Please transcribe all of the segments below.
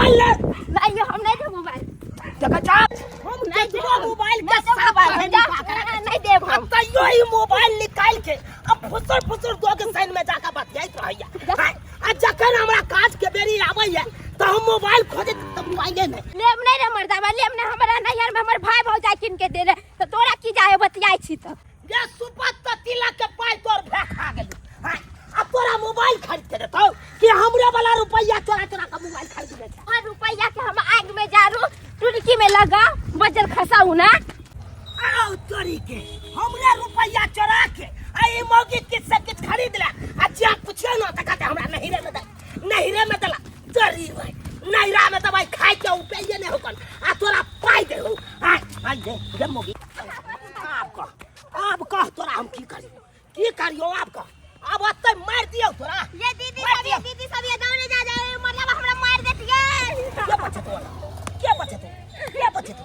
Mobile ले। नहीं हम नहीं दे मोबाइल। जगह जा हम नहीं दे मोबाइल का नहीं दे हम। तो यही मोबाइल निकाल के अब फुसर फुसर दो के साइन में जाकर बतियाइत रहैया। आ जखन हमरा काज के बेरी आबै है तो हम मोबाइल खोजे तो मोबाइल नहीं लेम नहीं रे मर्दावा लेम ने हमरा नैहर में हमर भाई भौजाई किन के दे रे तो तोरा की जाए बतियाई छी त ये सुपत त तिलक के पाई तोर भे खा गेलू। हां अब तोरा मोबाइल खरीद के देतौ कि हमरे वाला रुपया चोरा चोरा के मोबाइल खरीद के देतौ। और रुपया के हम आग में जारू टुनकी में लगा बजर खसाऊ ना। आओ तोरी के हमरे रुपया चोरा के आई मौगी किस से किस खरीद ले आ जा पूछे ना त कहते हमरा नहीं रे में दला तोरी भाई नैरा में दवाई खाई के उपाय नहीं होकन आ तोरा पाई दे हो। हां आई दे मौगी आप कह तोरा हम की करियो आप कह अब अत्ते मार दियो तोरा। ये दीदी सब ये गांव ले जा जाए मतलब हमरा मार देतिए। क्या बचे तू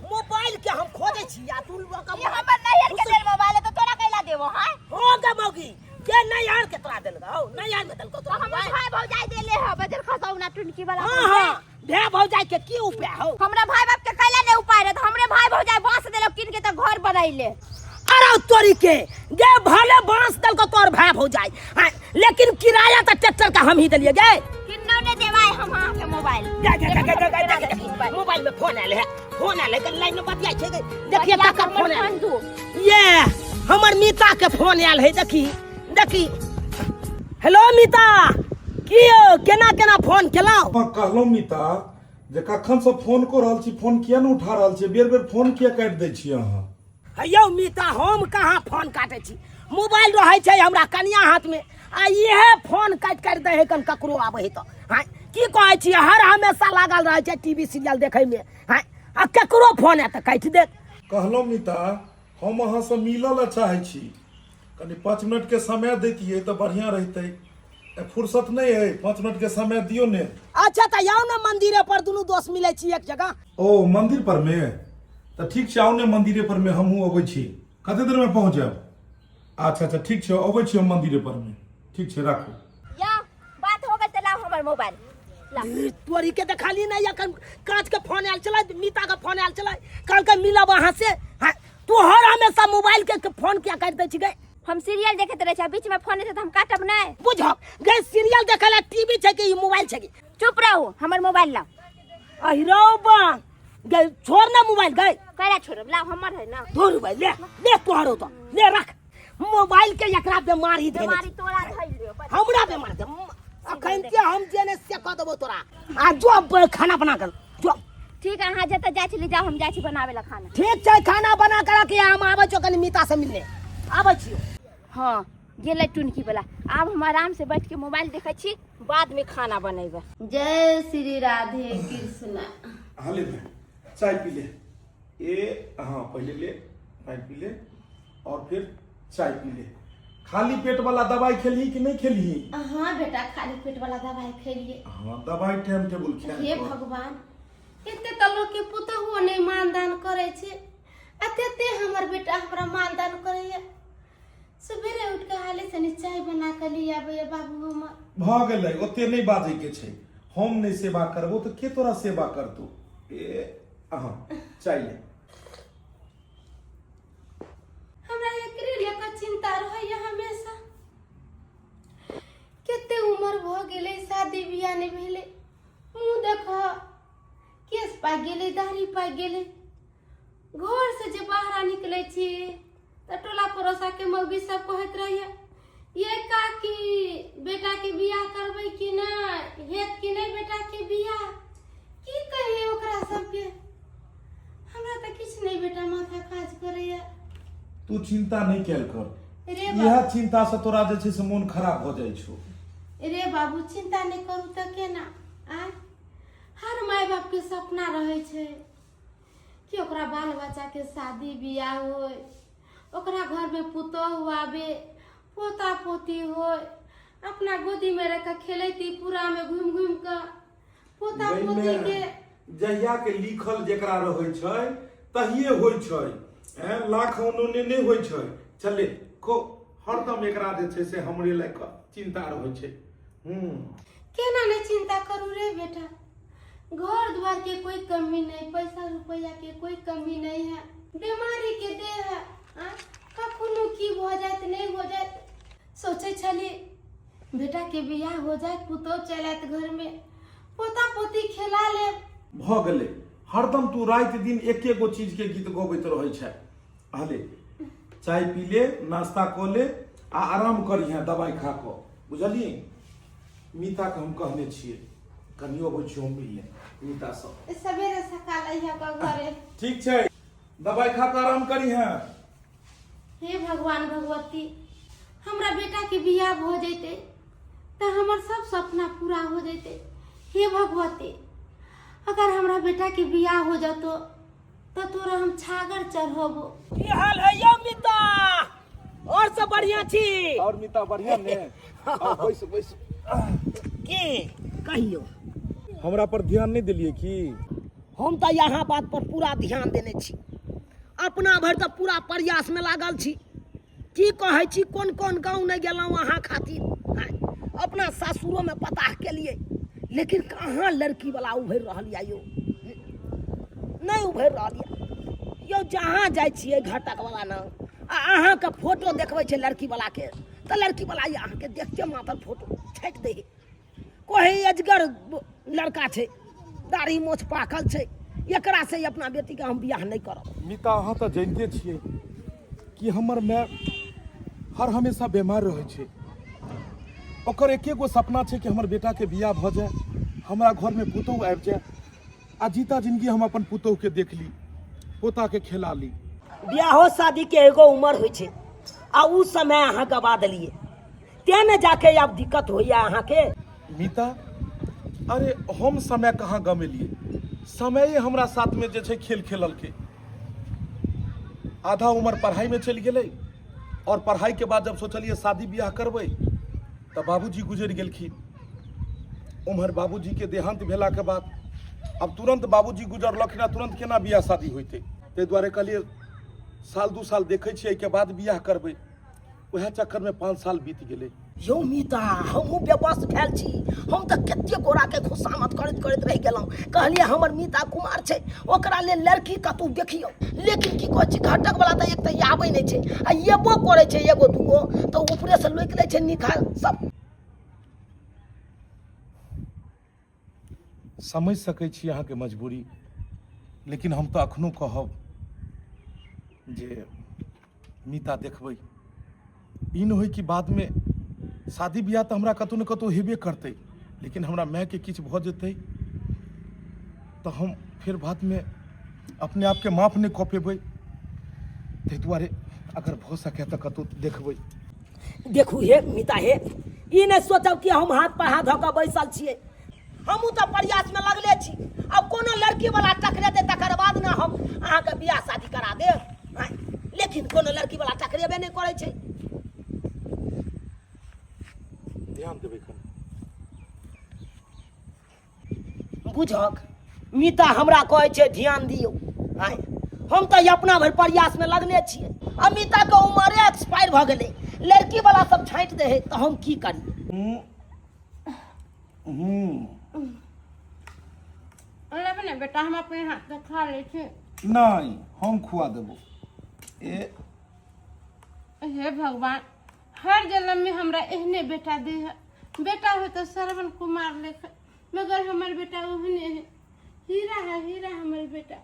मोबाइल के हम खोजे छी या तू लोग का ये हमर नैहर के लेल मोबाइल है तो तोरा कैला देबो हां होगा मौगी के नैहर के तोरा देल गो नैहर में देल को तोरा हमर भाई भौजाई देले है बजर खसाऊ ना टुनकी वाला। हां भे भौजाई के की उपाय हो हमरा भाई बाप के कैला ने उपाय रे तो हमरे भाई भौजाई बांस देलो किन के तो घर बनाइले। अरे तोरी के गे भले बांस दल को तोर भाई भौजाई लेकिन किराया तो ट्रैक्टर का हम ही देलिए गे किन्नो ने देवाई हम हां के मोबाइल मोबाइल में फोन आले के लाइन में बतियाई छै गे देखिए का फोन आले ये हमर मीता के फोन आयल है देखी हेलो मीता की केना फोन केला कहलो मीता जे कखन से फोन को रहल छी फोन किया न उठा रहल छी बेर फोन किया काट दै छी अहाँ। हेयौ मीता हम कहाँ फोन काटे छी मोबाइल रहे छै हमरा कनिया हाथ में आ इहे फोन काट दे है कन ककरो आबे है तो हां की कहै छी हर हमेशा लागल रहे छै टीवी सीरियल देखे में हां आ ककरो फोन है तो काट दे। कहलो मीता हम अहाँ से मिलल चाहे छी कनी 5 मिनट के समय देतिए तो बढ़िया रहते फुर्सत नहीं है 5 मिनट के समय दियो ने। अच्छा तो आओ ना मंदिर पर दोनों दोस्त मिले छी एक जगह। ओ मंदिर पर में तो ठीक छै आओ ने मंदिर पर में हमहू अबै छी कते देर में पहुंच जाब। अच्छा ठीक छै अबै छी हम मंदिर पर में ठीक छै राखू। या बात हो गई त लाओ हमर मोबाइल ला तोरी के देखली ना या कांच के फोन आयल चला मीता का फोन आयल चला कल के मिला वहां से तू हर हमेशा मोबाइल के फोन क्या काट दै छी गे। हम सीरियल देखत रहे छ बीच में फोन है तो हम काटब नहीं बुझ गे सीरियल देखेला टीवी छै कि मोबाइल छै कि चुप रहो हमर मोबाइल ला अहिरो बा गे छोड़ ना मोबाइल गे कैला छोड़ब ला हमर है ना दो रुपए ले तोहरो तो ले रख मोबाइल के एकरा बीमार ही देने बीमारी तोरा धइल लियो हमरा बीमार दे अखन के हम जेने से क देबो तोरा आ जो खाना बना कर जो ठीक है हां जत जाय छी ले जाओ हम जाय छी बनावे ला खाना। ठीक छै खाना बना कर के हम आबै छ कनी मीता से मिलने आबै छियो। हां गेलै टुनकी वाला अब हम आराम से बैठ के मोबाइल देखै छी बाद में खाना बनेबे। जय श्री राधे कृष्ण। हाँ ले चाय पी ले हाँ पहले ले चाय पी ले और फिर चाय पी ले। खाली पेट वाला दवाई खेली कि नहीं खेली। हाँ बेटा खाली पेट वाला दवाई खेलिए। हाँ दवाई टाइम टेबल खाए। हे भगवान एते त लोग के पुतहु नहीं मानदान करे छे अते हमर बेटा हमरा मानदान करैया सवेरे उठ के हाले से चाय बना के ले आबे बाबू हमर भ गेलै ओते नहीं बाजे के छै हम नहीं सेवा करबो तो के तोरा सेवा करतौ अहाँ चाय ले। हमरा एकरे लेकर चिंता रहैया हमेशा केते उम्र भ गेलै शादी बियाह नहीं भेले मुंह देखा केस पा गेले दाढ़ी पा गेले घर से जे बाहर निकले छी त टोला पड़ोसा के मौगी सब कहत रहिए ये काकी बेटा के बियाह करबै कि नहीं हेत कि नहीं बेटा के बियाह की कहिए ओकरा सब के हमरा त किछ नहीं बेटा माथा काज करैया। तू चिंता नहीं कैल कर रे यह चिंता से तोरा जे छै से मन खराब हो जाय छौ। रे बाबू चिंता नहीं करू त केना आ हर माय बाप के सपना रहे छे कि ओकरा बाल बच्चा के शादी बियाह होय ओकरा घर में पुतोह आवे पोता पोती होय अपना गोदी में रख खेलती पूरा में घूम घूम के पोता पोती के जहिया के लिखल जेकरा रहै छै तहिए होय छै लाख ओनोने नहीं होय छै चले को हरदम एकरा जे छै से हमरे लायक चिंता रहै छै। केना नहीं चिंता करू रे बेटा घर द्वार के कोई कमी नहीं, पैसा रुपया के कोई कमी नहीं है, बीमारी के देह है, कखनो की हो जाए नहीं हो जाए। सोचे छली बेटा के बियाह हो जाए, पुतौ चलत घर में, पोता पोती खेला ले। भ गेले हरदम तू रात दिन एके गो चीज के गीत गबैत रहै छै। हले चाय पी ले, नाश्ता क ले आ आराम करिहे दवाई खा क, बुझलिए। मीता के हम कहने छिए कनियो बच्चो हम मिल ले मीता सब सवेरे सकाल अइहा का घरे। ठीक छै, दवाई खा के आराम करिहे। हे भगवान भगवती, हमरा बेटा के बियाह हो जैते तो हमर सब सपना पूरा हो जैते। हे भगवती, अगर हमरा बेटा के बियाह हो जातो तो तोरा हम छागर चढ़बो। की हाल है यो मीता? और सब बढ़िया छी? और मीता बढ़िया ने? आ बैस बैस। की कहियो? हमरा पर ध्यान नहीं दिलिए की? हम तो यहाँ बात पर पूरा ध्यान देने छी, अपना भर तो पूरा प्रयास में लागल छी। की कहे छी, कोन कोन गाँव नहीं गेलौं अहाँ खातिर, अपना सासुरों में पता के लिए, लेकिन कहाँ लड़की वाला उभर रहा यो, नहीं उभर रहा यो। जहाँ जाए छिए घटक वाला ना अहाँ के फोटो देखबै छै लड़की वाला के, तो लड़की वाला अहाँ के देखते मात्र फोटो छाटि दे। कोई अजगर लड़का छै, दाढ़ी मोछ पाकल छै, एकरा से अपना बेटी के हम बियाह नहीं करब। मीता अहाँ तो जानते छिए कि हमर माय हर हमेशा बीमार रहे छै। ओकर एके गो सपना छै कि हमर बेटा के बियाह भ जाए, हमरा घर में पुतौह आबि जाए, आ जीता जिंदगी हम अपन पुतौह के देख ली, पोता के खेला ली। बियाहो शादी के एगो उम्र होइ छै, आ उ समय अहाँ गवा देलिए, तेने जाके अब दिक्कत होइया अहाँ के। मीता अरे हम समय कहाँ गमेलिए, समय हमरा साथ में जे छै खेल खेलल के। आधा उम्र पढ़ाई में चलि गेलै, और पढ़ाई के बाद जब सोचलिए शादी ब्याह करबै तो बाबूजी गुजरि गेलखिन। उम्हर बाबूजी के देहांत भेला के बाद अब तुरंत बाबूजी गुजरलखिन, तुरंत केना बियाह शादी होइते। ताहि दुआरे कहलिए साल 2 साल देखै छियै, के बाद बियाह करबै। वह चक्कर में 5 साल बीत गेलै। यो मीता, हमहूँ बेबस भेल छी, हम तो कते गोरा के खुशामत करैत करैत रह गेलौं। कहलिए हमर मीता कुमार छै, ओकरा ले लड़की कतौ देखियो, लेकिन की कहै छी घटक वाला तो एक तो आबै नहीं छै, आ येबो करे छै एगो दूगो तो ऊपरे से लोक लै छै निकाल सब। समझ सकै छी अहाँके मजबूरी, लेकिन हम तो अखनो कहब जे मीता देखबै। ई न होइ कि बाद में शादी ब्याह तो हमरा कतौ न कतौ हेबे करतै, लेकिन हमरा माय के किछु भऽ जेतै तो हम फिर बाद में अपने आप के माफ नहीं कऽ पेबै। ताहि दुआरे अगर भऽ सके तो कतौ देखबै। देखू हे मीता हे, ई नहीं सोचब कि हम हाथ पर हाथ धऽ कऽ बैसल छियै, हमहूँ तो प्रयास में लगले छी। अब कोनो लड़की वाला टकरेतै तकर बाद ना हम अहाँ के बियाह शादी करा देब, लेकिन कोनो लड़की वाला टकरेबे नहीं करै छै। ध्यान देबै कनि। बुझक मीता हमरा कहै छै ध्यान दियौ, हम तो अपना भर प्रयास में लगले छियै। अब मीता के उम्र एक्सपायर भऽ गेलै, लड़की वाला सब छाँटि दे है तो हम की करी? लेबे ने बेटा, हम अपने हाथ से खा ले छी। नहीं हम खुआ देबो। हे भगवान, हर जन्म में हमरा एहने बेटा दे है। बेटा है तो श्रवण कुमार लेखा, मगर हमार बेटा ओहने है, हीरा है हीरा हमार बेटा।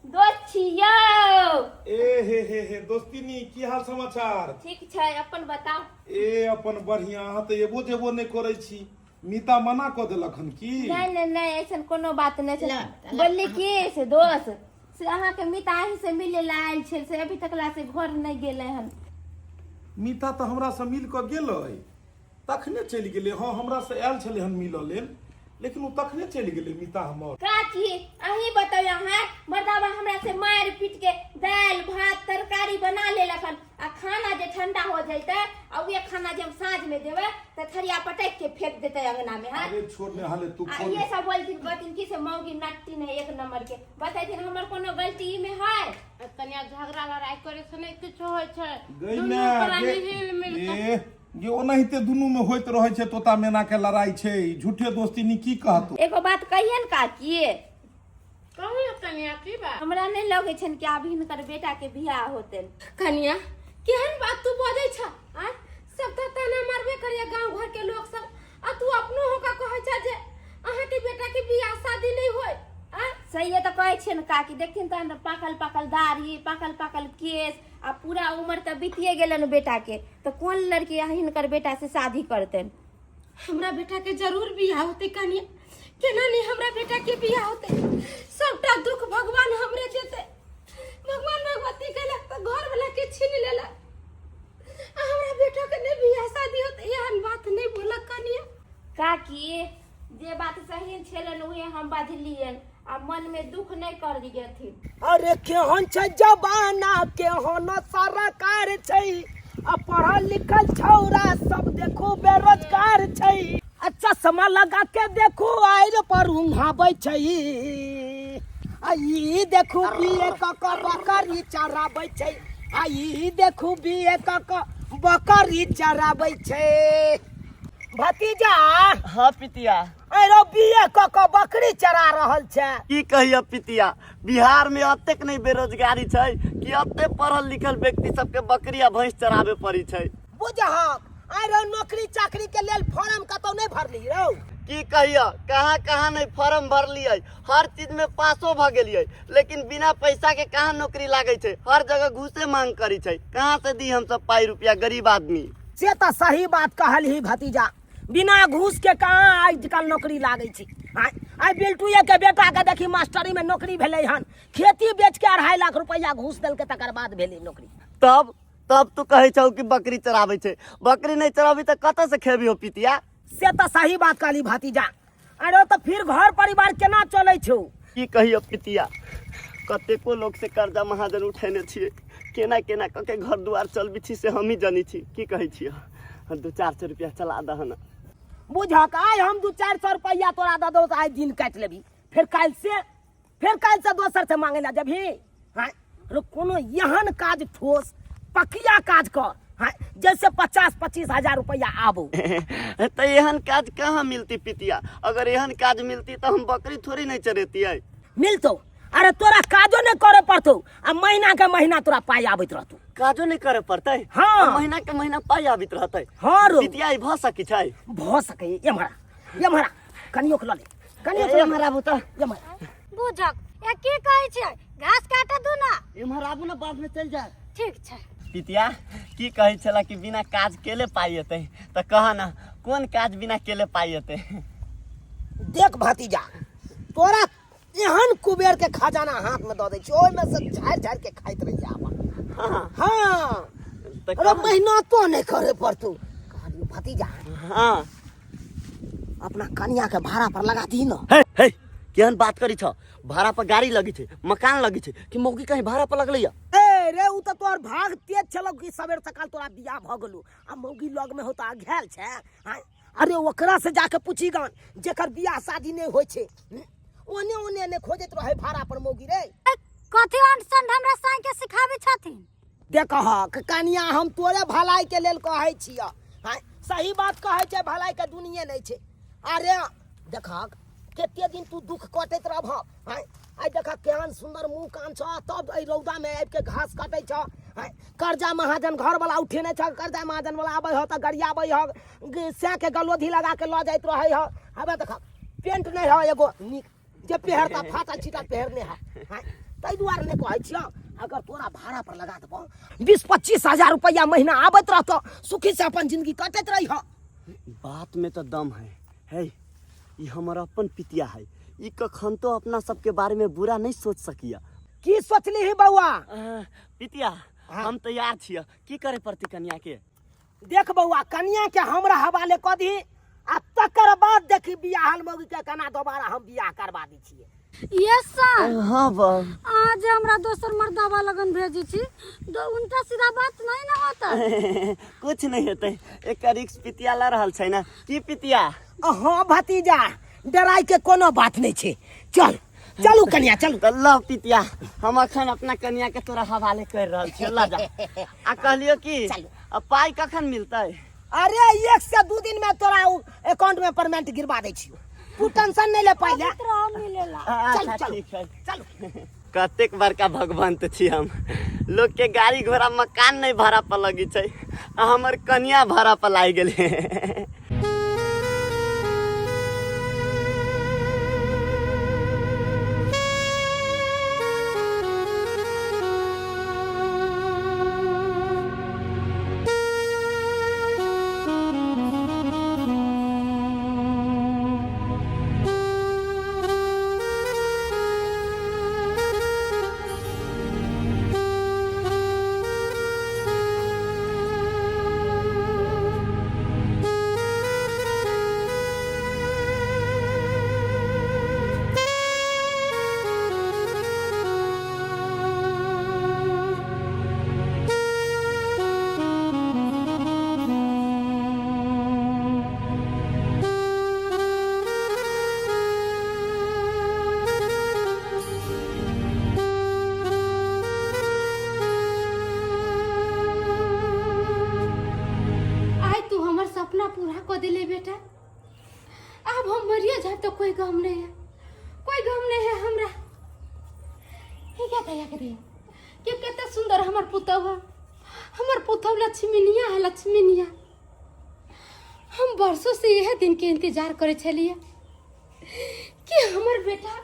दोस्त छियौ। हे दोस्तिनी की हाल समाचार? ठीक छै, अपन बताओ। अपन बढ़िया। अहाँ तो एबो जेबो नहीं करै छी, मीता मना कऽ देलक हन की? नहीं ऐसन कोनो बात नहीं छै। बोलली की से दोस्त से अहाँ के मीता अहीं से मिले ला आयल छै, से अभी तक ला से घर नहीं गेले हन। मीता तो हमरा से मिल कऽ गेलै, तखने चलि गेलै। हाँ हमरा से आयल छलै हन मिलऽ लेल, लेकिन वो तखने चलि गेलै मीता हमर। का छी अहीं बताओ, अहाँ मर्दावा हमरा से मार पीट के दाल भात तरकारी बना लेलक, आ खाना जे ठंडा हो जैते आ वे खाना जे हम साँझ में देवे तो थरिया पटक के फेंक देते अंगना में। हां अरे छोड़ ने हाले तू छोड़। ये सब बोलती बतिन की से मौगी नट्टी नहीं एक नंबर के बताइथिन, हमर कोनो गलती में है? कन्या झगड़ा लड़ाई करे से नहीं कुछ होय छै। गई दुनू ना प्राणी हिल मिल के ये ओनाहिते दुनू में होइत रहे छै तोता मैना के लड़ाई छै झूठे दोस्ती नी की कहतू एगो बात कहिए न काकी कहियो कनिया की बात हमरा नहीं लगे छन कि आब हिनकर बेटा के बियाह होते कनिया केहन बात तू बजै छ आ सब त ताना मारबे करिया गांव घर के लोग सब आ तू अपनो होका कहै छ जे अहाँ के बेटा के बियाह शादी नहीं होय आ सही है तो कहे छे न काकी देखथिन त पाकल पाकल दाढ़ी पाकल पाकल केस आ पूरा उम्र त बीतिए गेलन बेटा के तो कौन लड़की हिनकर बेटा से शादी करतन हमरा बेटा के जरूर बियाह होते कनिया केना नहीं हमरा बेटा के बियाह होते सबटा दुख भगवान हमरे देते भगवान भगवती कहलक त घर वाला के छीन लेला आ हमरा बेटा के नहीं बियाह शादी होते एहन बात नहीं बोलक कनिया काकी जे बात सही छलन उहे हम बाजलियन आ मन में दुख नहीं कर दियथिन अरे केहन छै जमाना केहन सरकार छै आ पढ़ल लिखल छौरा सब देखो बेरोजगार छै अच्छा चश्मा लगा के देखो आइर पर उंघाबै छै आ ई देखो बीए क बकरी चराबै छै आ ई देखो बीए क बकरी चराबै छै भतीजा हाँ पितिया अरे बीए क बकरी चरा रहल छै की कहिए पितिया बिहार में अतेक नहीं बेरोजगारी छै कि अते पढ़ल लिखल व्यक्ति सबके बकरी आ भैंस चराबे पड़ी छै बुझहक अरे नौकरी चाकरी के लेल फॉर्म कतौ नहीं भरली रौ की कहिए कहाँ कहाँ नहीं फॉर्म भरलिए हर चीज में पासो भ गेलिए लेकिन बिना पैसा के कहाँ नौकरी लागे छै हर जगह घूसे मांग करी छै कहाँ से दी हम सब पाई रुपया गरीब आदमी से तो सही बात कहली भतीजा बिना घूस के कहाँ आजकल नौकरी लागे छै आई बिल्टुए के बेटा के देखी मास्टरी में नौकरी भेलै हन खेती बेच के 2.5 लाख रुपया घूस देलकै तकर बाद भेलै नौकरी तब तू कहे छौ कि बकरी चराबे छै बकरी नहीं चराबी त कत से खेबी हो पितिया से तो सही बात कहली भतीजा अरे तो फिर घर परिवार केना चलै छौ की कहियो पितिया कतेको लोग से कर्जा महाजन उठेने छिए केना केना कके घर दुआर चल बिछी से हम ही जानी छी की कहै छियै 200-400 रुपया चला दहन बुझक आइ हम 200-400 रुपया तोरा दऽ दो आइ दिन काट लेबी फिर काल से दोसर से मांगे ला जभी हाँ कोनो एहन काज ठोस पकिया काज कर हाँ जैसे 50-25 हजार रुपया आबो तो एहन काज कहाँ मिलती पितिया अगर एहन काज मिलती तो हम बकरी थोड़ी नहीं चरेती मिलतो अरे तोरा काजो नहीं करे पड़तो आ महीना के महीना तोरा पाई आबैत रहतो काजो नहीं करे पड़ते हाँ महीना के महीना पाई आबित रहते हाँ रो पितिया भ सकी छै भ सके एमहरा कनियो के लले कनियो एमहरा बुता एमहरा बुझक या की कहै छै घास काटे दू ना एमहरा आबू ना बाद में चल जाए ठीक छै पितिया की कहै छला कि बिना काज केले पाई एतै त कह ना कोन काज बिना केले पाई एतै देख भतीजा तोरा एहन कुबेर के खजाना हाथ में दऽ दै छी ओहि में से झाड़ के खाइत रही अपन हाँ अरे मेहनतो नहीं करे पड़तो कहलियो भतीजा हाँ अपना कन्या के भाड़ा पर लगा दी न हे केहन बात करी छ भाड़ा पर गाड़ी लगी छै मकान लगी छै कि मौगी कहीं भाड़ा पर लगलै ए रे उ त तोर भाग तेज छलो कि सबेर सकाल तोरा बियाह भ गेलो आ मौगी लग में होता घेल छै अरे ओकरा से जाके पूछी गन जेकर बियाह शादी नहीं होय छै ओने ने खोजत रहे भाड़ा पर मौगी रे कथि अंसन हमरा साई के सिखाबै छथिन देखहक कन्या हम तोरे भलाई के लेल कहै छियै सही बात कहै छै भलाई के दुनिये नहीं छै अरे देखहक केते दिन तू दुख कटैत रहब आई देखा केहन सुंदर मुंह कान छ तब ए रौदा में आबि के घास काटै छ कर्जा महाजन घर वाला उठेने छ कर्जा महाजन वाला आबै ह त गरियाबै ह से के गलोधी लगा के ल जाइत रहै ह हबे देखा पेंट नहीं ह एगो नीक जे पहरता फाटा छिटा पहरने है तै दुआरे ने कहै छियै अगर तोरा भाड़ा पर लगा देबो 20-25 हजार रुपया महीना आबैत रहतो सुखी से अपन जिंदगी कटैत रही ह बात में तो दम है ये हमर अपन पितिया है ई कखन तो अपना सबके बारे में बुरा नहीं सोच सकिया की सोचली ही बउआ पितिया हम तैयार छियै की करे पड़ती कन्या के देख बउआ कन्या के हमरा हवाले क दी आ तकर बाद देखी बियाह मौगी के कना दोबारा हम बियाह करवा दी छियै यस सर हाँ बा आज हमरा दोसर मर्दावा लगन भेजी छी तो उनका सीधा बात नहीं ना होता कुछ नहीं हेतै एक रिक्स पितिया ला रहल छै ना की पितिया हाँ भतीजा डराई के कोनो बात नहीं छै चलू कन्या चलू ल पितिया हम अखन अपना कन्या के तोरा हवाले कर रहल छी ला जा आ कहलियो कि अब पाई कखन मिलतै अरे 1 से 2 दिन में तोरा अकाउंट में पेमेंट गिरवा दे छियो। तू टेंशन नहीं ले पहले। मिलेला चल चल ठीक है। चल। कतेक बड़का भगवान तो छी हम। लोग के गाड़ी घोड़ा मकान नहीं भाड़ा पर लगी छै, आ हमर कन्या भाड़ा पर लाग गेले। सपना पूरा कर दिले बेटा। अब हम मरिए जाए तो कोई गम नहीं है, कोई गम नहीं है हमरा। हे क्या कहिया करे कि कितना सुंदर हमर पुतौ है, हमर पुतौ लक्ष्मीनिया है, लक्ष्मीनिया। हम बरसों से यह दिन के इंतजार करे छलिए कि हमर बेटा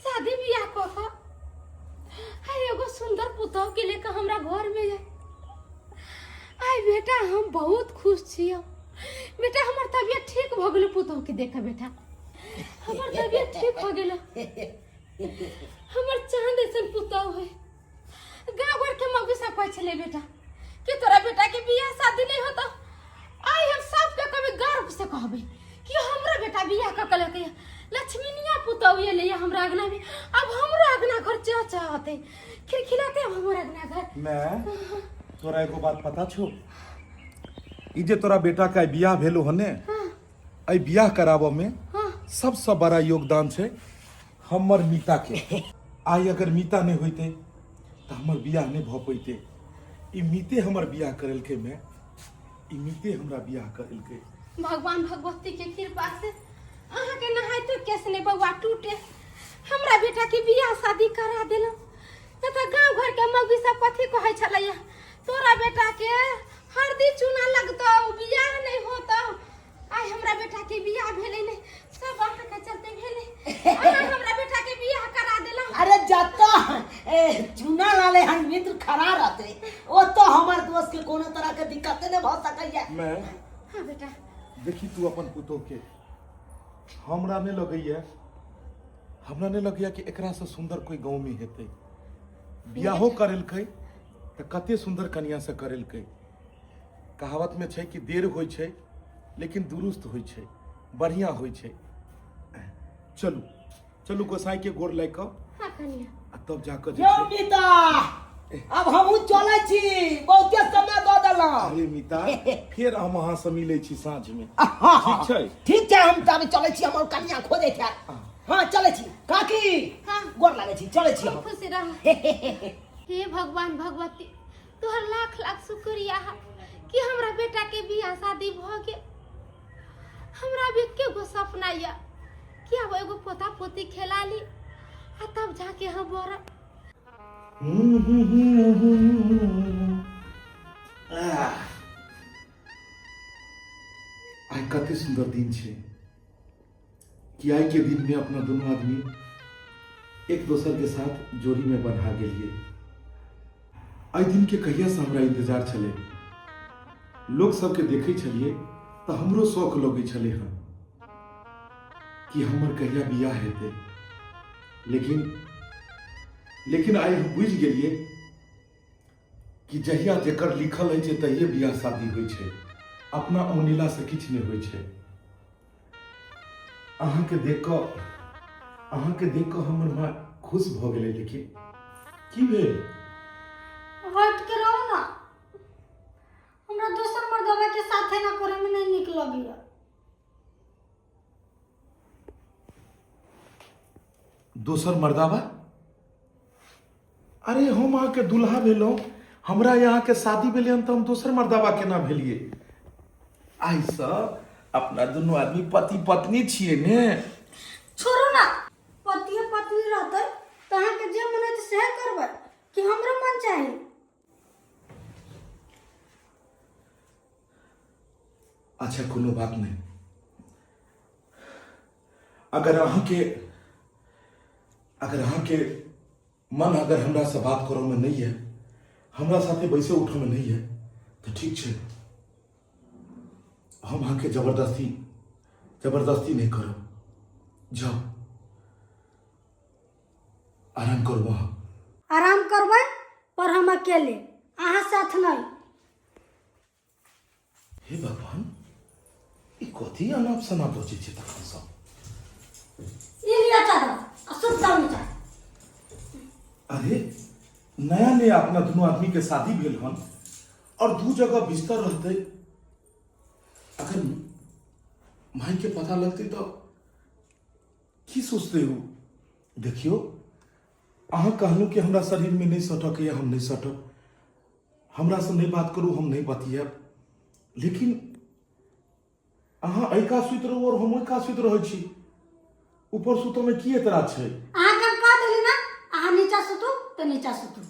शादी बियाह कऽ कऽ एगो सुंदर पुतौ के लेकर हमरा घर में जाए। आय बेटा हम बहुत खुश छियो बेटा। हमर तबियत ठीक भ गेल पुतौ के देख बेटा, हमर तबियत ठीक हो गेल। हमर चांद ऐसन पुतौ है। गाँव घर के मौगी सब कहे छले बेटा कि तोरा बेटा के बियाह शादी नहीं होता। आय हम सब के कभी गर्व से कहबे कि हमरा बेटा बियाह क के लेके लक्ष्मीनिया पुतौ ये ले हमरा अगना में। अब हमरो अगना घर चाहते खिलखिलाते हमर अगना घर। मैं तोरा एगो बात पता छो, ई जे तोरा बेटा का बियाह भेलो हने, आई बियाह कराबो में सबसे बड़ा योगदान छे हमर मीता के। आई अगर मीता नहीं होते तो हमर बियाह नहीं भ पैते। ई मीते हमर बियाह करेल के, मैं ई मीते हमरा बियाह करेल के। भगवान भगवती के कृपा से अहाँ के नहाय तो कैसे ने बउआ टूटे हमरा बेटा के बियाह शादी करा देलो। न तो गांव घर के मौगी सब कथी कहै छलैया तोरा बेटा के हरदी चूना लगतो बियाह नहीं होतो। आय हमरा बेटा के बियाह भेले नहीं, सब अहाँ के चलते भेले। अहाँ हमरा बेटा के बियाह करा देलो। अरे जत्ता चूना लाले हम मित्र खड़ा रहते ओ तो हमर दोस्त के कोनो तरह के दिक्कत नहीं भ सकैया। मैं हां बेटा देखी तू अपन पुतो के, हमरा ने लगैया कि एकरा से सुंदर कोई गांव में हेते। बियाहो करेलकै तो कते सुंदर कन्या से करेलकै। कहावत में छै कि देर होय छै लेकिन दुरुस्त होय छै, बढ़िया होय छै। चलू चलू गोसाई के गोर लाग कऽ हां कन्या आ तब जाकर जे यो छै। मीता अब हमहू चलै छी, बहुते समय द देलौ। अरे मीता फिर हम अहाँ से मिलै छी साँझ में, ठीक छै? ठीक छै, हम तब चलै छी, हमर कन्या खोजे छै। हां चलै छी काकी। हां गोर लागै छी, चलै छी हम। खुश रह। हे भगवान भगवती तोहर लाख लाख शुक्रिया है कि हमरा बेटा के बियाह शादी भ गेल। हमरा भी के गो सपना या कि अब एगो पोता पोती खेला ली आ तब जाके हम बड़ा। आइ कते सुंदर दिन छै कि आइ के दिन में अपना दोनों आदमी एक दोसर के साथ जोड़ी में बंधा गेलिए। आइ दिन के कहिया से हमरा इंतजार छले। लोग सबके देखे छलिए तो हमरो शौक लगे छले हन कि हमर कहिया बियाह हेते। लेकिन आइ हम बुझ गेलिए कि जहिया जेकर लिखल है छै तहिए बियाह शादी होइ छै, अपना औनीला से किछ नहीं होइ छै। अहाँ के देख कऽ हमर माँ खुश भ गेलै। लेकिन की भेल? हट के रहो ना, हमरा दोसर मर्दवा के साथे ना करे में नहीं निक लगिया। दोसर मर्दावा? अरे हम अहाँ के दुल्हा भेलौं, हमरा यहाँ के शादी भेलै हन तो हम दोसर मर्दावा केना भेलिए? आई सब अपना दोनों आदमी पति पत्नी छिए ने। छोड़ो ना, पति पत्नी रहते तो अहाँ के जे मन है से करबै कि हमरा मन चाही। अच्छा कोनो बात नहीं, अगर अहाँ के मन अगर हमरा से बात करो में नहीं है, हमरा साथे बैसे उठो में नहीं है तो ठीक है, हम अहाँ के जबरदस्ती नहीं करो। जाओ आराम करो वहाँ। आराम करबै पर हम अकेले, अहाँ साथ नहीं। हे भगवान, ई कथी अनाप शनाप बजे छै तखन सब। ये लिया चादर आ सुत जाओ नीचा। अरे नया अपना दोनों आदमी के शादी भेल हन और दू जगह बिस्तर रहते, अगर माई के पता लगते तो की सोचते हो। देखियो अहाँ कहलू कि हमरा शरीर में नहीं सटक या हम नहीं सटक, हमरा से नहीं बात करू, हम नहीं बतियाब, लेकिन अहाँ ऐका सुत रहू और हम ऐका सुत रहै छी, ऊपर सुतो में की एतराज छै। अहाँ के कह देली ना अहाँ नीचा सुतू तो नीचा सुतू।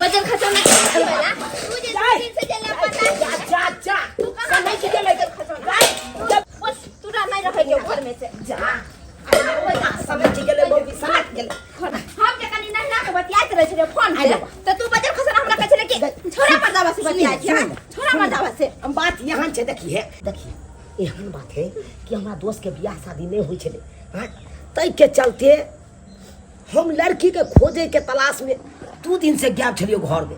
वजन खत्म नहीं है ना, तू जे जाए। 2 दिन से चला पता है। जा तू कहाँ समय के लिए लेकर बस तू नहीं रखे के घर में से जा समय के लिए बहुत विश्राम के लिए हम के कनी नहीं ना के बतियात रहे छे फोन पे, तो तू वजन खसन हमरा कह छे कि छोरा मर्दावा से बतियाई छै, छोरा मर्दावा से। बात यहाँ छे। देखिए एहन बात है कि हमारा दोस्त के बियाह शादी नहीं हुई छे, तै के चलते हम लड़की के खोजे के तलाश में 2 दिन से गैप छलियो घर में।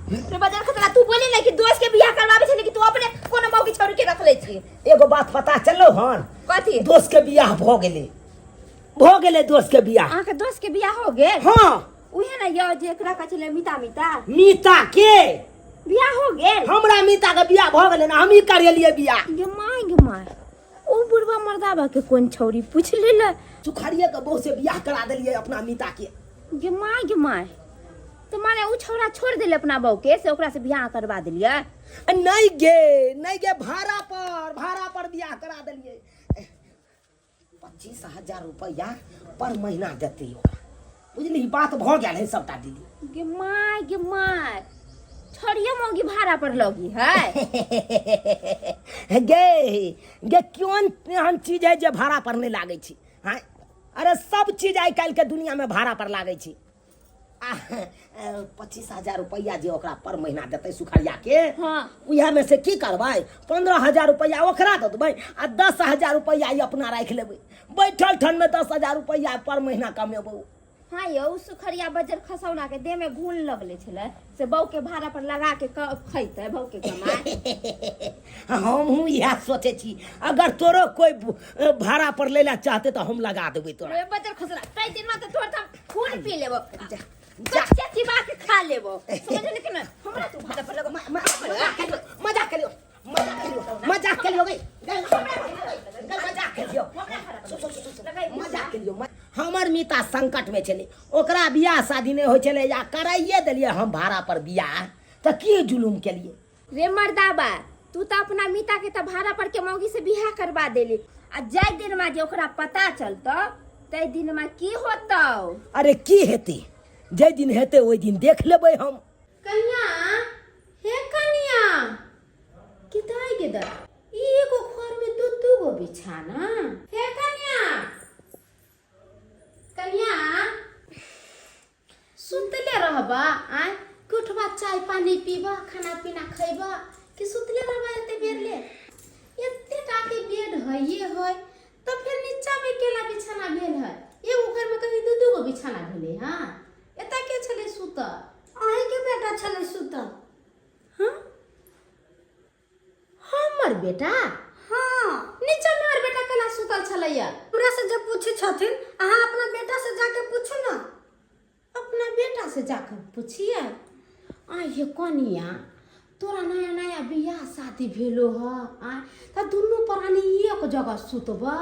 रे बजर खतरा तू बोली नहीं कि दोस्त के बियाह करवावे छे कि तू अपने कोनो मौकी छोड़ के रख ले छी। एगो बात पता चलो हन, कथी? दोस्त के बियाह भ गेले दोस्त के बियाह। आके दोस्त के बियाह हो गेल? हाँ उहे ना यो जेकरा कह छले मीता मीता के बियाह हो गेल। हमरा मीता के बियाह भ गेले ना, हम ही करेलिए बियाह। गे माय ओ बुढ़वा मर्दावा के कोन छौरी पूछ ले सुखारिया के बहू से बियाह करा देलिए अपना मीता के। गे माय तुम्हारे ऊ छौरा छोड़ दिले अपना बहू के से ओकरा से बियाह करवा दिलिए? नहीं गे भाड़ा पर बियाह करा दिलिए। 25,000 रुपया पर महीना देते हो, बुझली बात भ गेल है सबटा दीदी। गे माय छोड़िए मौगी भाड़ा पर लगी है। गे क्यों एहन चीज है जे भाड़ा पर नहीं लागे छी। हाँ अरे सब चीज आई काल्हि के दुनिया में भाड़ा पर लागे छी। 25,000 रुपया जे ओकरा पर महीना देते सुखरिया के, हाँ उहे में से की करबै? 15,000 रुपया ओकरा दे देबै आ 10,000 रुपया अपना राखि लेबै। बैठल ठन में 10,000 रुपया पर महीना कमेबै। हाँ यो सुखरिया बजर खसौना के देह में घून लगले छले से बहू के भाड़ा पर लगा के खैते बहू के कमाए। हम यह सोचे छी अगर तोरो कोई भाड़ा पर लेला चाहते तो हम लगा देबै तोरा। रे बजर खसौना तै दिन में तो थोड़ा सा खून पी लेबो, जा चिबा के खा लेबो, समझले कि ना? हमरा तू भाड़ा पर लगा मजाक करियो मजाक करियो। हमर मीता संकट में चले, ओकरा बियाह शादी नहीं हो चले या कराइए दिलिए हम भाड़ा पर बियाह, तो की जुलुम के लिए? रे मर्दाबा तू तो अपना मीता के तो भाड़ा पर के मौगी से बियाह करवा देली, आ जाय दिन में जे ओकरा पता चलतो तै दिन में की होतो? अरे की हेते, जे दिन हेते ओई दिन देख लेबै हम। कन्या हे कन्या किताई के दा एगो घर में दू गो बिछाना। हे कन्या सुतले रहबा आय कुठबा चाय पानी पीबा खाना पीना खैबा कि सुतले रहबा एते बेर ले? एते टाके बेड हइए होय तो फिर नीचा में केला बिछाना भेल है? एगो घर में कहीं दू गो बिछाना भेले? हां एता के छले सुत? अहीं के बेटा छले सुतल। हां हमर बेटा? हाँ सुतल छलैया। हमरा से जब पूछे छथिन अहाँ अपना बेटा से जाके पूछू ना। अपना बेटा से जाकर पूछिए। आ ये कनिया तोरा नया नया बियाह शादी भेलो ह आ त दुनू प्राणी एक जगह सुतबा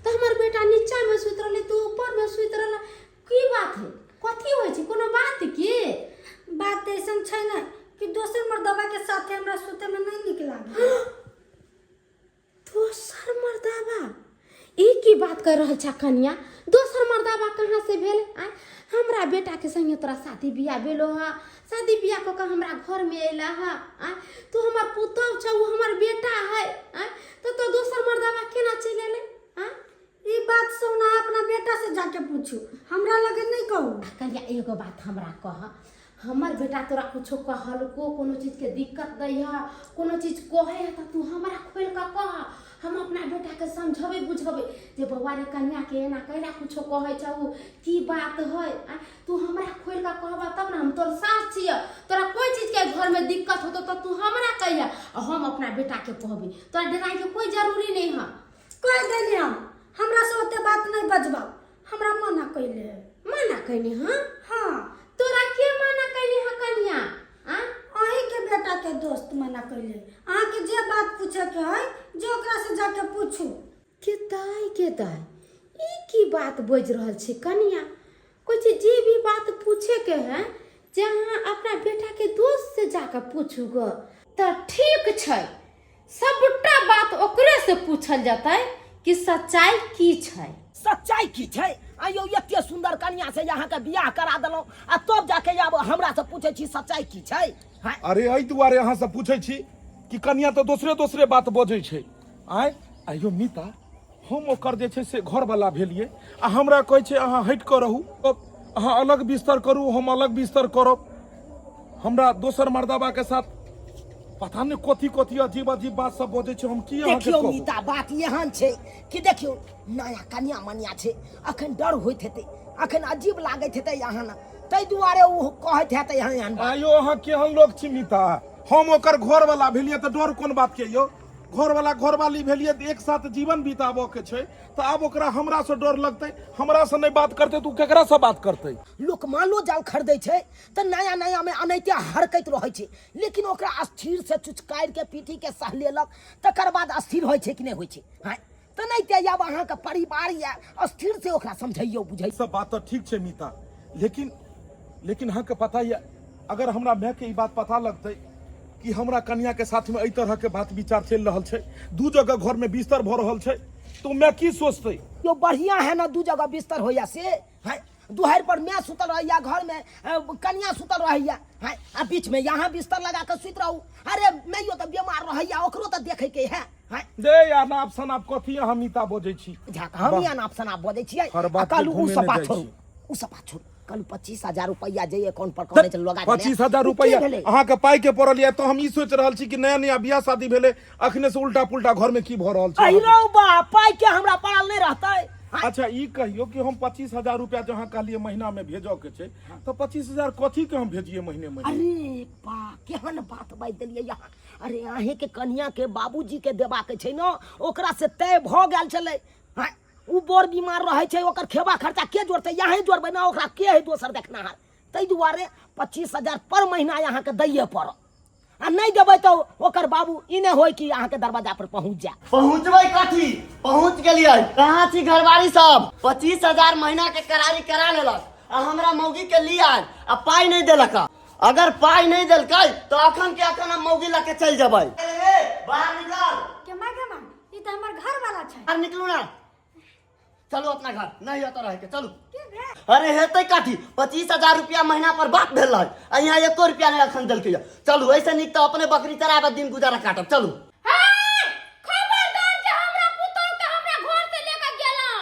त हमर बेटा नीचा में सुत रहले तू ऊपर में सुत रहल। की बात है? कथी होय छै? कोनो बात की? बात ऐसन छै ना कि दोसर मर्दवा के साथे हमरा सुते में नहीं नीक लागे। दोसर मर्दाबा? ई की बात कर रहल छ कन्या? दोसर मर्दाबा कहाँ से भेल? आय हमरा बेटा के संगे तोरा शादी बियाह भेलो ह। शादी बियाह क के हमरा घर में एला ह। आय तू हमर पुतौह छ, उ हमर बेटा है। आय तो दोसर मर्दाबा केना चल एले? आय ई बात सुन अपना बेटा से जाके पूछू, हमरा लगे नहीं कहू। कन्या एगो बात हमरा कह, हमर बेटा तोरा कुछो कहल को कोनो चीज के दिक्कत दै है, कोनो चीज कहे है त तू हमरा खोल के कह। हम अपना बेटा के समझावे बुझावे जे बउआ रे कन्या के एना कैला कुछो कहे छौ की बात है। तू हमरा खोल के कहबा तब ना हम तोर सास छिय। तोरा कोई चीज के घर में दिक्कत होतो तो तू हमरा कहिया और हम अपना बेटा के कहबी। तोरा डराई के कोई जरूरी नहीं है। कह देली हमरा से ओते बात नहीं बजबा, हमरा मना कैले। मना कैनी? हां हाँ तोरा के मना कैनी है कन्या? अही के बेटा के दोस्त मना कैले। अहाँ के जे बात पूछे के है जे ओकरा से जाके पूछू। के दाई ई की बात बोझ रहल छै कन्या? कुछ जे भी बात पूछे के है जहाँ अपना बेटा के दोस्त से जाकर पूछू ग त ठीक छै। सबटा बात ओकरे से पूछल जाता कि सच्चाई की छै। सच्चाई की छै? आयो एते सुंदर कन्या से यहाँ के बियाह करा देलौं आ तब जाके आब हमरा से पूछे छी सच्चाई की छै? अरे एहि दुआरे अहाँ से पूछे छी कि कन्या तो दोसरे बात बजै छै। आइयो मीता हम ओकर जे छै से घर वाला भेलिए आ हमरा कहै छै अहाँ हट के रहू, अहाँ अलग बिस्तर करू, हम अलग बिस्तर करब। हमरा दोसर मर्दाबा के साथ पता नहीं कथी अजीब बात सब बजै छै। हम की अहाँ के देखियो कहू? मीता बात एहन छै कि देखियो नया कन्या मनिया छै, अखन डर होइत हेतै, अखन अजीब लागैत हेतै यहाँ ना, तै दुआरे उ कहैत हेतै यहाँ बात। आइयो अहाँ केहन लोग छी मीता? हम ओकर घर वाला भेलिए तो डर कोन बात के यो? घर वाला घरवाली भेलिए एक साथ जीवन बिताबो के छै तो अब ओकरा हमरा से डर लगतै? हमरा से नहीं बात करते तू केकरा से बात करते? लोक मालो जाल खरीदै छै त नया नया में अनैते हरकत रहै छै, लेकिन ओकरा अस्थिर से चुचकारि के पीठी के सहलेलक तकर बाद अस्थिर होइ छै कि नहीं होइ छै? त नहीं ते आब अहाँ के परिवार या अस्थिर से ओकरा समझैयो बुझै। सब बात तो ठीक छै मीता, लेकिन अहाँ के पता है अगर हमरा माय के ई बात पता लगतै कि हमरा कन्या के साथ में एहि तरह के बात विचार चल रहल छै, दू जगह घर में बिस्तर भ रहल छै, तो मैं की सोचते? यो बढ़िया है ना दू जगह बिस्तर होया से है। दुहर पर मैं सुतल रहिया, घर में कन्या सुतल रहिया है, आ बीच में यहाँ बिस्तर लगा के सुत रहू। अरे मैं यो तो बीमार रहिया, ओकरो तो देखे के है। जे अनाप शनाप कथी अहाँ मीता बजै छी? हम अनाप शनाप बजै छियै। कल उ सब बात छोड़ू, कल 25,000 रुपया जे अकाउंट पर कहने चल लगा 25,000 रुपया अहाँ के पाई के पड़ल या तो हम ई सोच रहल छी कि नया नया बियाह शादी भेले अखने से उल्टा पुल्टा घर में की भ रहल छै? अहिरौ बा पाई के हमरा पड़ल नहीं रहतै। अच्छा ई कहियो कि हम 25,000 रुपया जहाँ कहलिए महीना में भेजो के छै तो 25,000 कथी के हम भेजिए महीने? अरे बा केहन बात बाज देलिए यहाँ। अरे अहे के कन्या के बाबूजी के देबा के छै न, ओकरा से तय भ गेल छलै। उ बोर बीमार रहे छै, ओकर खेबा खर्चा के जोड़तै? यहाँ जोड़बै ना, ओकरा के है दोसर देखना है। तै दुआरे 25,000 पर महीना यहाँ के दैये पड़त। आ नहीं देबै तो ओकर बाबू ई नहीं होय कि यहाँ के दरवाजा पर पहुंच जाए। पहुँचबै कथी? पहुँच गेलियै। कहाँ छी घरवाली सब? 25,000 महीना के करारी करा लेलक आ हमरा मौगी के लिए आयल आ पाई नहीं देलक। अगर पाई नहीं देलकै तो अखन के अखन हम मौगी ला के चल जेबै। बाहर निकल। केमा ई त हमर घर वाला छै। बाहर निकलू ना, चलो अपना घर, नहीं होता रहे के चलू। अरे हेतै काठी? 25,000 रुपया महीना पर बात भेल है आ यहाँ 1 रुपया नहीं अखन देलकै। चलू ऐसे निक तो अपने बकरी चराबे दिन गुजारा काटब। चलू। खबरदार जे हमरा पुतौह के हमरा घर से लेके गेलौ।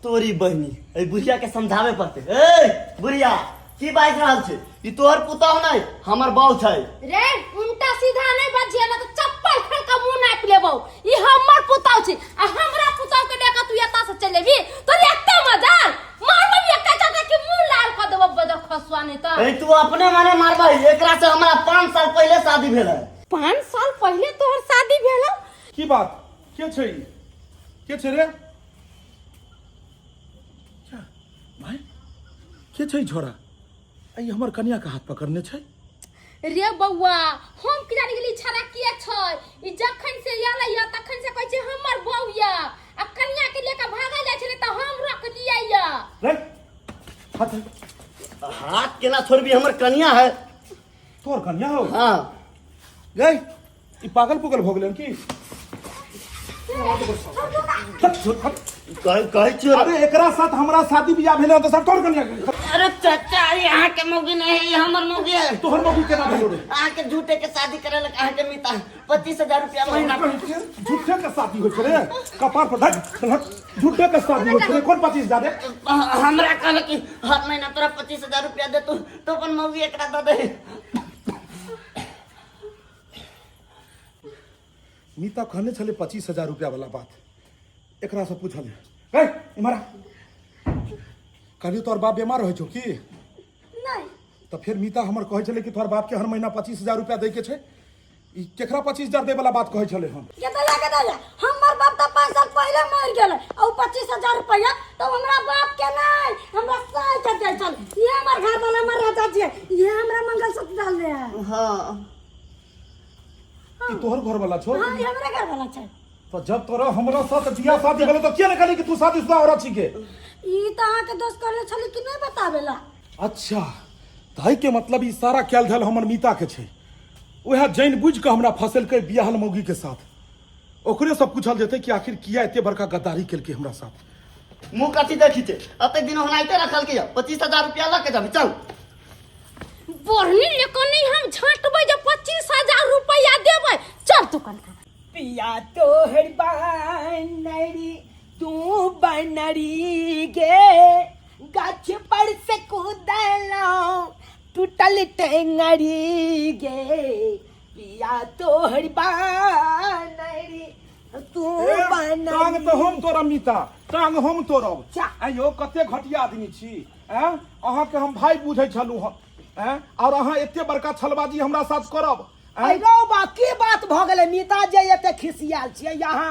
तोरी बहनी ए बुढ़िया के समझावे पड़ते। ए बुढ़िया की बाज रहल छै? ई तोहर पुतौह नहीं हमर बाऊ छै। रे उल्टा सीधा नहीं बजिया ना तो चप्पल फेर के मुंह नाप लेबौ। ई हमर पुतौह छै आ हमरा पुतौह के लेके तू एता से चलेबी तो एते मजाल मारबो एकटा चाटा के मुंह लाल क देबो बदर खसवा नहीं त। ए तू अपने माने मारबै? एकरा से हमरा 5 साल पहले शादी भेल है। 5 साल पहले तोहर शादी भेलौ? की बात के छै? के छै रे? के छै छोरा आई हमर कन्या के हाथ पकड़ने छै रे बौआ हम की जानी गेली छरा के छै ई जखन से आलै या तखन से कहै छै हमर बौआ आ कन्या के लेके भागल जाइ छले त हम रोक लियै या रे हाथ हाथ केना छोड़बी हमर कन्या है तोर कन्या हो हाँ गई ई पागल पुगल भ गेलन की कहे छियो अरे एकरा साथ हमरा शादी बियाह भेले त सब तोर कन्या के अरे चाचा यहाँ के मौगी नहीं है, ये हमर मौगी है। तोहर मौगी केना भेलो रे अहाँ के झूठे के शादी करे लग अहाँ के मिता 25,000 रुपया महीना झूठे के शादी होय छै रे कपार पर धक झूठे के शादी होय छै रे कोन 25,000 रे हमरा कहल कि हर महीना तोरा 25,000 रुपया दे तो अपन मौगी एकरा दे दे। मीता कहने छले 25,000 रुपया वाला बात एकरा से पूछले गई इमरा कहली तोर बाप बीमार होइ छौ की नहीं तो फिर मीता हमर कहै छले कि तोहर बाप के हर महीना 25,000 रुपया दै के छै ई केकरा 25,000 दे वाला बात कहै छले हम के दला हमर बाप त 5 साल पहले मर गेलै और 25,000 रुपया तो हमरा बाप के नहीं हमरा साई के दे चल ये हमर घर वाला हमर राजा जी ये हमरा मंगलसूत्र डाल दे हाँ ई तोहर घर वाला छौ हां ये हमरा घर वाला छै तो जब तोरा हमरा साथ बियाह शादी भेलै तो किया ने कहली कि तू शादीशुदा औरत छी के ई त अहाँ के दोस्त करले छली कि नहीं बतावेला अच्छा ताई के मतलब ई सारा कैल धल हमर मीता के छै ओहे जान बुझ के हमरा फंसल के बियाहल मौगी के साथ ओकरे सब पूछल जेतै कि आखिर किया एते बड़का गद्दारी केलकै हमरा साथ मुंह कथी देखी थे अते दिन होनाइते रखल के 25,000 रुपया ला के जाबी चल बढ़नी लेकिन नहीं हम छाटबै जे 25,000 रुपया देबै चल तू कन पिया तो बनरी तू बनरी गे गाछ पर से कूदलो टूटल टेंगरी गे पिया तो बनरी तू टांग बनरी तो हम तोरा मीता टांग हम तोरब चा। आइयो कते घटिया आदमी छी हैं अहाँ के हम भाई बुझै छलू हम हैं और अहाँ एते बड़का छलबाजी हमरा साथ करब हैं? अइरो बाकी बात भ गेलै मीता जे एते खिसियाल छियै यहाँ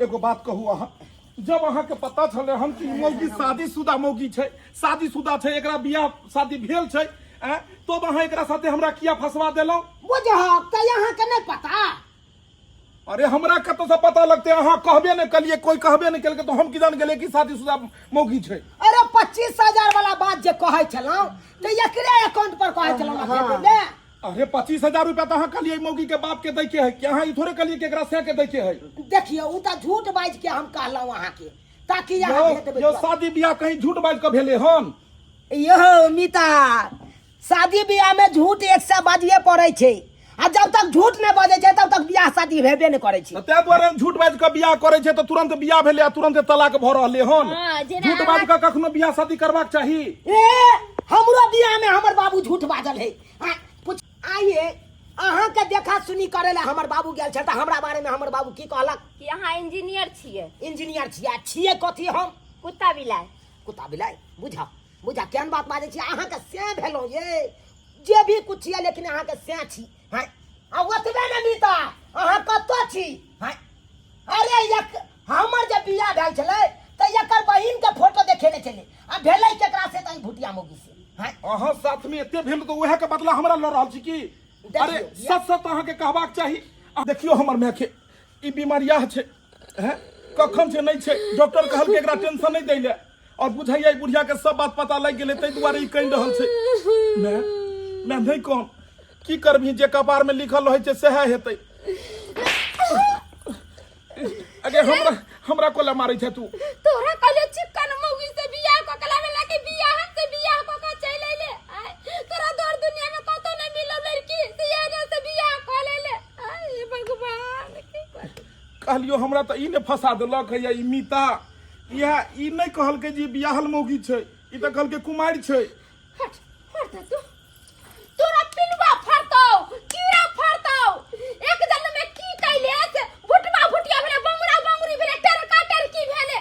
एगो बात कहू अहाँ जब अहाँ के पता छले हम कि मौगी शादीशुदा मौगी छै शादीशुदा छै एकरा बियाह शादी भेल छै हैं तो अहाँ एकरा साथे हमरा किया फसवा देलौ बुझह त यहाँ के नहीं पता अरे हमरा कतौ से पता लगते अहाँ कहबे नहीं कलिए कोई कहबे नहीं केलकै तो हम की जान गेलिए कि शादीशुदा मौगी छै अरे 25,000 वाला बात जे कहै छलौ त एकरे अकाउंट पर कहै छलौ ना भेज दे अरे 25,000 रुपया तो अहाँ कहलिए मौगी के बाप के दै के है कि अहाँ ई थोड़े कहलिए कि एकरा से के दै के है देखिए उ त झूठ बाज के हम कहलौ अहाँ के ताकि यहाँ भेज देबै यो शादी बियाह कहीं झूठ बाज के भेले हन यहो मीता शादी बियाह में झूठ 100 बाजिए पड़ै छै आ जब तक झूठ नहीं बजे छै तब तक बियाह शादी हेबे नहीं करे छै तै दुआरे झूठ बाज के बियाह करे छै तो तुरंत बियाह भेले आ तुरंत तलाक भ रहले हन जेना झूठ बाज के कखनो बियाह शादी करबाक चाही ए हमरो बियाह में हमर बाबू झूठ बाजल है कुछ आइए अहाँ के देखा सुनी करे ला हमर बाबू गेल छै त हमरा बारे में हमर बाबू की कहलक कि अहाँ इंजीनियर छियै इंजीनियर छियै कथी हम कुत्ता बिलाई बुझा केहन बात बाजै छी अहाँ के से भेलौ ये जे भी कुछ छियै लेकिन अहाँ के से छी हैं आ ओतबे ने मीता अहाँ कतौ छी हैं अरे एक हमर जे बियाह भेल छलै त एकर बहिन के फोटो देखेने छलै आ भेलै केकरा से त भुटिया मौगी से हैं अहाँ साथ में एते भेल तो उहे के बदला हमरा ल रहल छी की अरे देखियौ, सच सच अहाँ के कहबाक चाही आ देखियो हमर माय के ई बीमारिया छै हैं कखन से नहीं छै डॉक्टर कहल के एकरा टेंशन नहीं दै ले और बुझाइया बुढ़िया के सब बात पता लग गेलै तै दुआरे ई कहि रहल छै मैं नहीं कहम की करबी जे कपार में लिखल रहै छै सेहे हेतै अगे हमरा कोला मारै छै तू तोरा कहले चिकन मौगी से बियाह क कला में लाके बियाह से बियाह क के चल ले तोरा दौर दुनिया में कतो नहीं मिलो लड़की से यार से बियाह क ले आय भगवान की कर कहलियो हमरा त ई ने फंसा देलक है ई मीता यह ई नहीं कहलकै जे बियाहल मौगी छै ई त कहलकै कुमारि छै हट तू तोरा पिनवा फरतौ कीड़ा फरतौ एक जन्म में की कैले से भुटिया भेले बंगुरी भेले टर की भेले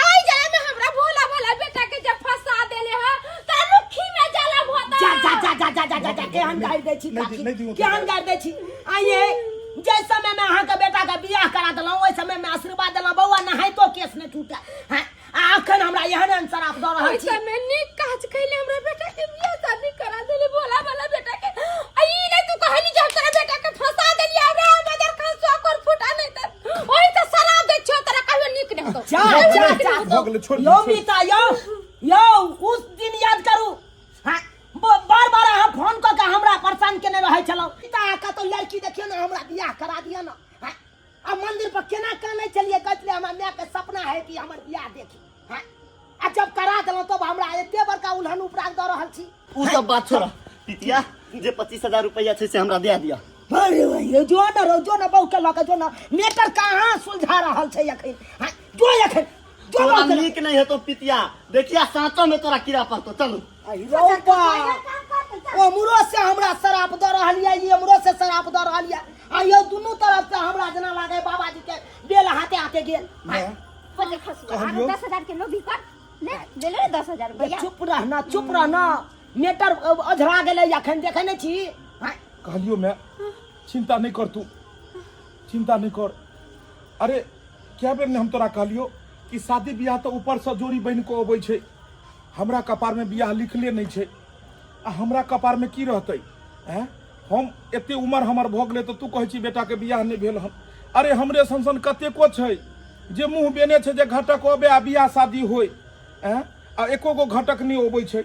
आई जाय में हमरा भोला बेटा के जब फंसा देले ह त लुखी में जाला भोता जा केहन गाड़ दै छी नहीं दियो केहन गाड़ दै छी आइए जै समय में अहाँ के बेटा का बियाह करा देलौ ओइ समय में आशीर्वाद देलौ बौआ नहाई तो केस ने टूटा हैं आ अखन हमरा एहन आंसर आप दऽ रहल छी ऐसा में नीक काज कैले हमरा बेटा के बियाह शादी करा देले भोला वाला बेटा के आई नहीं तू कहनी जे तोरा बेटा के फंसा देलिए रे नजर खान सकर फुटा नहीं त ओही त शराब दे छो तोरा कहियो नीक नहीं होतो जा हो गेलै, छोड़ यो मीता यो उस दिन याद करू हाँ बार बार अहाँ फोन कऽ के हमरा परेशान केने रहै छलौ मीता का तो लड़की देखियो ना हमरा बियाह करा दिया ना हाँ आ मंदिर पर केना काने चलिए कहले हमरा माय के सपना है कि हमर बियाह देखी हाँ आ जब करा देलौ तब हमरा एते बड़का उल्हन उपराग दऽ रहल छी उ सब बात छोड़ पितिया जे 25,000 रुपया छै से हमरा दे दिया। अरे भाई जो ना बहु के लके जो ना मेटर कहाँ सुलझा रहल छै अखन हाँ जो अखन जो तोरा बहु के नीक नहीं है तो पितिया देखिया साँचो में तोरा कीड़ा पड़तो चलू। अमरो से हमरा शराब दऽ रहल ये अमरो से शराब दऽ रहल ये आ यो दुनू तरफ से हमरा जना लागे बाबाजी के बेल हाथे हाथे गेल पजे खसु आरो 10,000 के लोभी कर ले ले 10,000 रुपया चुप रहना मेटर अझरा गेलै अखन देखै नै छी हाँ कहलियो मैं चिंता नहीं कर तू, चिंता नहीं कर। अरे क्या बेर ने हम तोरा कहलियो कि शादी बियाह तो ऊपर से जोड़ी बन के अबै छै, हमरा कपार में बियाह लिखले नहीं छै आ हमरा कपार में की रहतै हैं। हम एते उम्र हमर भ गेलै तो तू कहै छी बेटा के बियाह नहीं भेल हन। अरे हमरे संसन कतेको छै जे मुंह बेने छै जे घटक अबे आ बियाह शादी होय हैं आ एको गो घटक नहीं अबै छै।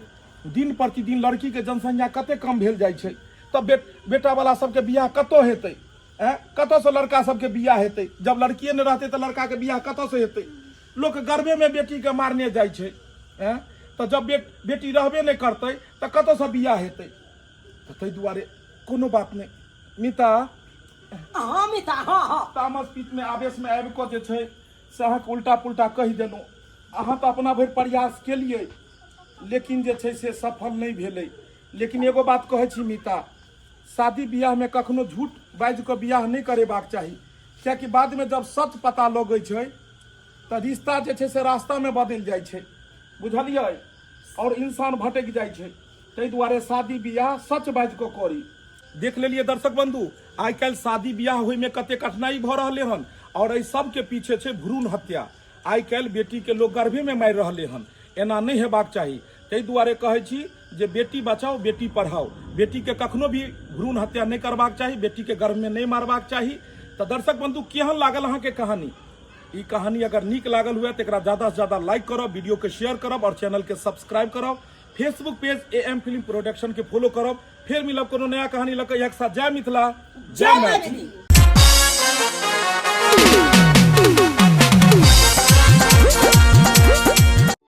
दिन प्रतिदिन लड़की के जनसंख्या कते कम भेल जाइ छै तब बेटा वाला सबके बियाह कतौ हेतै हैं, कतौ से लड़का सबके बियाह हेतै। जब लड़किए नहीं रहतै तो लड़का के बियाह कतौ से हेतै। लोग गर्भे में बेटी के मारने जाइ छै हैं, तो जब बेटी रहबे नहीं करतै तो कतौ से बियाह हेतै। तो तै दुआरे कोनो बात नहीं मीता हाँ मीता हाँ तामस पीत में आवेश में आबि कऽ जे छै से अहाँके उल्टा पुल्टा कहि देलहुँ। अहाँ तो अपना भरि प्रयास केलिए लेकिन जे छै से सफल नहीं भेलै। लेकिन एगो बात कहै छी मीता, शादी बियाह में कखनो झूठ बाजि कऽ बियाह नहीं करेबाक चाही, कियाकि बाद में जब सच पता लगै छै तो रिश्ता जे छै से रास्ता में बदलि जाइ छै, बुझलियै, और इंसान भटक जाइ छै। ताहि दुआरे शादी बियाह सच बाजि कऽ करी। देख लेलिए दर्शक बंधु, आइ काल्हि शादी बियाह होय में कते कठिनाई भऽ रहले हन और एहि सब के पीछे छै भ्रूण हत्या। आइ काल्हि बेटी के लोग गर्भे में मारि रहले हन, एना नहीं हेबाक चाही। ताहि दुआरे कहै छी जे बेटी बचाओ बेटी पढ़ाओ, बेटी के कखनो भी भ्रूण हत्या नहीं करबाक चाही, बेटी के गर्भ में नहीं मारबाक चाही। तो दर्शक बंधु केहन लागल अहाँ के कहानी? ई कहानी अगर नीक लागल हुए तो एकरा ज्यादा से ज्यादा लाइक करब, वीडियो के शेयर करब और चैनल के सब्सक्राइब करब। Facebook page AM film production के फॉलो करब। फिर मिलब कोनो नया कहानी लऽ कऽ एक साथ। जय मिथिला, जय मैथिली।